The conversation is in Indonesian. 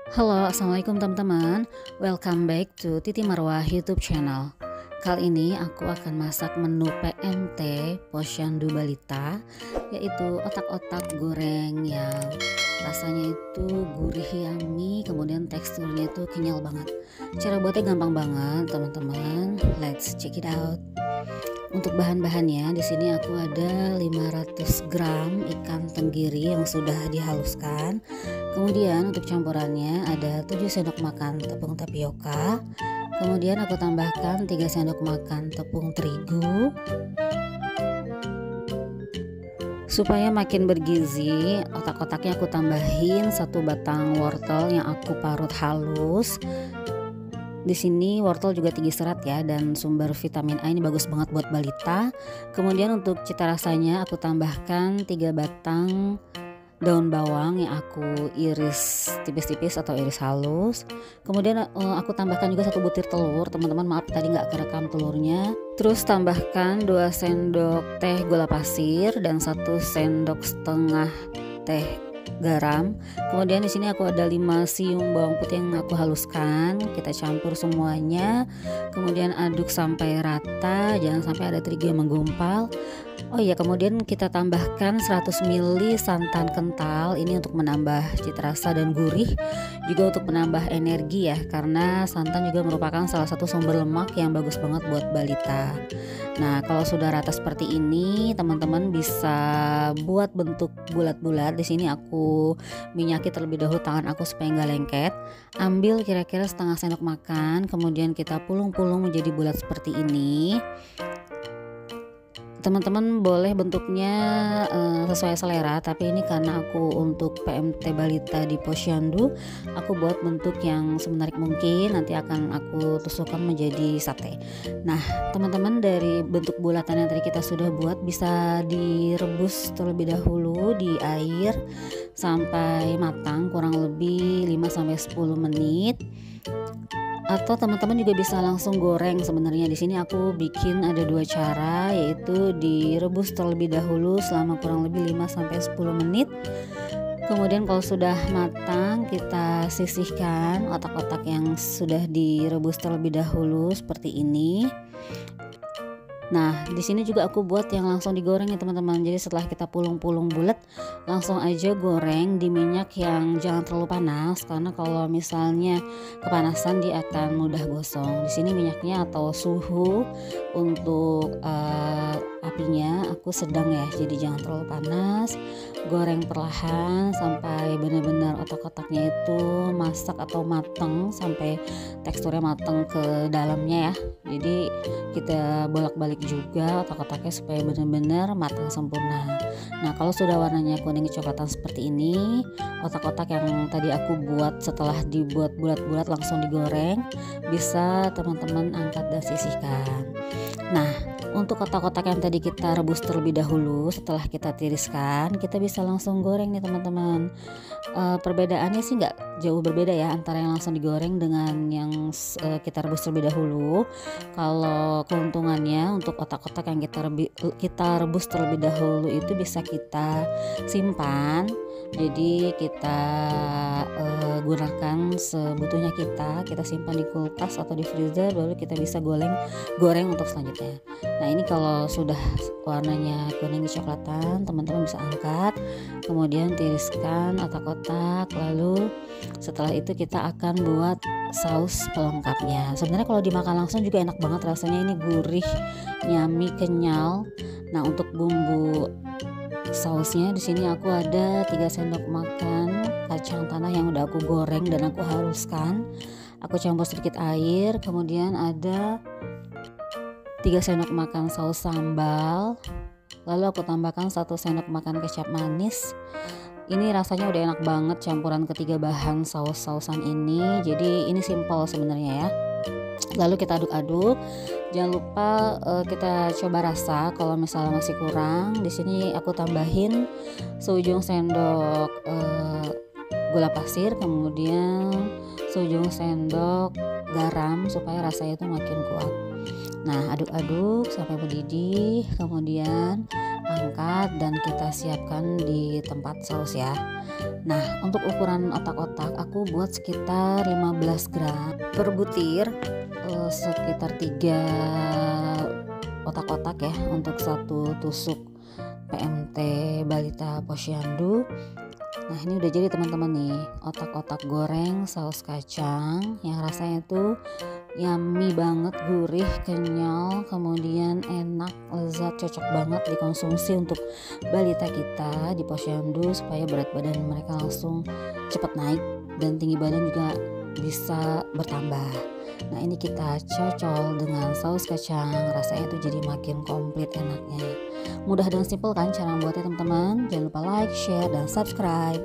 Halo, assalamualaikum teman-teman. Welcome back to Titi Marwah YouTube channel. Kali ini aku akan masak menu PMT Posyandu Balita, yaitu otak-otak goreng yang rasanya itu gurih yummy, kemudian teksturnya itu kenyal banget. Cara buatnya gampang banget teman-teman. Let's check it out. Untuk bahan-bahannya di sini aku ada 500 gram ikan tenggiri yang sudah dihaluskan. Kemudian untuk campurannya ada 7 sendok makan tepung tapioka. Kemudian aku tambahkan 3 sendok makan tepung terigu. Supaya makin bergizi, otak-otaknya aku tambahin 1 batang wortel yang aku parut halus. Di sini wortel juga tinggi serat ya, dan sumber vitamin A ini bagus banget buat balita. Kemudian untuk cita rasanya aku tambahkan 3 batang daun bawang yang aku iris tipis-tipis atau iris halus. Kemudian aku tambahkan juga 1 butir telur. Teman-teman maaf tadi nggak kerekam telurnya. Terus tambahkan 2 sendok teh gula pasir dan 1 sendok setengah teh garam. Kemudian di sini aku ada 5 siung bawang putih yang aku haluskan. Kita campur semuanya. Kemudian aduk sampai rata, jangan sampai ada terigu yang menggumpal. Oh iya, kemudian kita tambahkan 100 ml santan kental. Ini untuk menambah cita rasa dan gurih, juga untuk menambah energi ya, karena santan juga merupakan salah satu sumber lemak yang bagus banget buat balita. Nah, kalau sudah rata seperti ini, teman-teman bisa buat bentuk bulat-bulat. Di sini aku minyaki terlebih dahulu tangan aku supaya nggak lengket. Ambil kira-kira setengah sendok makan, kemudian kita pulung-pulung menjadi bulat seperti ini. Teman-teman boleh bentuknya sesuai selera, tapi ini karena aku untuk PMT balita di Posyandu, aku buat bentuk yang semenarik mungkin. Nanti akan aku tusukkan menjadi sate. Nah teman-teman, dari bentuk bulatan yang tadi kita sudah buat bisa direbus terlebih dahulu di air sampai matang, kurang lebih 5-10 menit. Atau teman-teman juga bisa langsung goreng. Sebenarnya di sini aku bikin ada 2 cara, yaitu direbus terlebih dahulu selama kurang lebih 5-10 menit. Kemudian kalau sudah matang, kita sisihkan otak-otak yang sudah direbus terlebih dahulu seperti ini. Nah, di sini juga aku buat yang langsung digoreng ya teman-teman. Jadi setelah kita pulung-pulung bulat, langsung aja goreng di minyak yang jangan terlalu panas, karena kalau misalnya kepanasan dia akan mudah gosong. Di sini minyaknya atau suhu untuk apinya aku sedang ya, jadi jangan terlalu panas. Goreng perlahan sampai benar-benar otak-otaknya itu masak atau matang, sampai teksturnya matang ke dalamnya ya. Jadi kita bolak-balik juga otak-otaknya supaya benar-benar matang sempurna. Nah, kalau sudah warnanya kuning kecoklatan seperti ini, otak-otak yang tadi aku buat setelah dibuat bulat-bulat langsung digoreng, bisa teman-teman angkat dan sisihkan. Nah, untuk otak-otak yang tadi kita rebus terlebih dahulu, setelah kita tiriskan, kita bisa langsung goreng nih teman-teman. Perbedaannya sih nggak jauh berbeda ya antara yang langsung digoreng dengan yang kita rebus terlebih dahulu. Kalau keuntungannya untuk otak-otak yang kita rebus terlebih dahulu itu bisa kita simpan. Jadi kita gunakan sebutuhnya, kita simpan di kulkas atau di freezer, baru kita bisa goreng untuk selanjutnya. Nah, ini kalau sudah warnanya kuning kecoklatan, teman-teman bisa angkat, kemudian tiriskan otak-otak. Lalu setelah itu kita akan buat saus pelengkapnya. Sebenarnya kalau dimakan langsung juga enak banget rasanya, ini gurih, yummy, kenyal. Nah, untuk bumbu sausnya di sini aku ada 3 sendok makan kacang tanah yang udah aku goreng dan aku haluskan. Aku campur sedikit air, kemudian ada 3 sendok makan saus sambal. Lalu aku tambahkan 1 sendok makan kecap manis. Ini rasanya udah enak banget campuran ketiga bahan saus-sausan ini. Jadi ini simple sebenarnya ya. Lalu kita aduk-aduk. Jangan lupa kita coba rasa kalau misalnya masih kurang. Di sini aku tambahin seujung sendok gula pasir, kemudian seujung sendok garam supaya rasanya itu makin kuat. Nah, aduk-aduk sampai mendidih, kemudian angkat dan kita siapkan di tempat saus ya. Nah, untuk ukuran otak-otak aku buat sekitar 15 gram per butir, sekitar 3 otak-otak ya untuk satu tusuk PMT Balita Posyandu. Nah, ini udah jadi teman-teman nih, otak-otak goreng saus kacang yang rasanya tuh yummy banget, gurih, kenyal, kemudian enak, lezat, cocok banget dikonsumsi untuk balita kita di posyandu supaya berat badan mereka langsung cepat naik dan tinggi badan juga bisa bertambah. Nah, ini kita cocol dengan saus kacang, rasanya tuh jadi makin komplit enaknya. Mudah dan simpel kan cara membuatnya teman-teman. Jangan lupa like, share, dan subscribe.